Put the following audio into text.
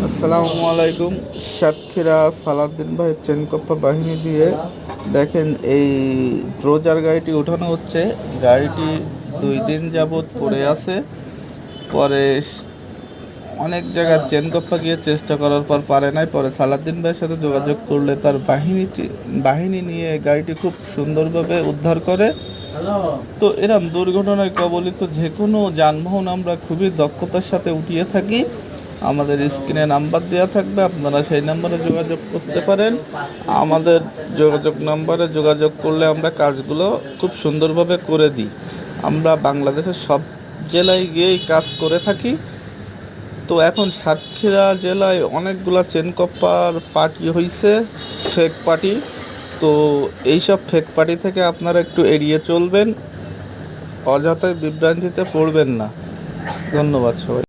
আসসালামু আলাইকুম। সাতক্ষীরা সালাউদ্দিন ভাইয়ের চেনকপ্পা বাহিনী দিয়ে দেখেন এই ড্রোজার গাড়িটি ওঠানো হচ্ছে। গাড়িটি 2 দিন যাবৎ পড়ে আছে। পরে অনেক জায়গায় চেনকপ্পা গিয়ে চেষ্টা করার পর পারে নাই। পরে সালাউদ্দিন ভাইয়ের সাথে যোগাযোগ করলে তার বাহিনী নিয়ে গাড়িটি খুব সুন্দরভাবে উদ্ধার করে। তো এরম দুর্ঘটনায় কবলিত যে কোনো যানবাহন আমরা খুবই দক্ষতার সাথে উঠিয়ে থাকি। আমাদের স্ক্রিনে নাম্বার দেওয়া থাকবে, আপনারা সেই নাম্বারে যোগাযোগ করতে পারেন। আমাদের যোগাযোগ নাম্বারে যোগাযোগ করলে আমরা কাজগুলো খুব সুন্দরভাবে করে দিই। আমরা বাংলাদেশের সব জেলায় গিয়েই কাজ করে থাকি। তো এখন সাতক্ষীরা জেলায় অনেকগুলা চেনকপ্পার পার্টি হয়েছে, ফেক পার্টি। তো এইসব ফেক পার্টি থেকে আপনারা একটু এড়িয়ে চলবেন, অযথাই বিভ্রান্তিতে পড়বেন না। ধন্যবাদ সবাই।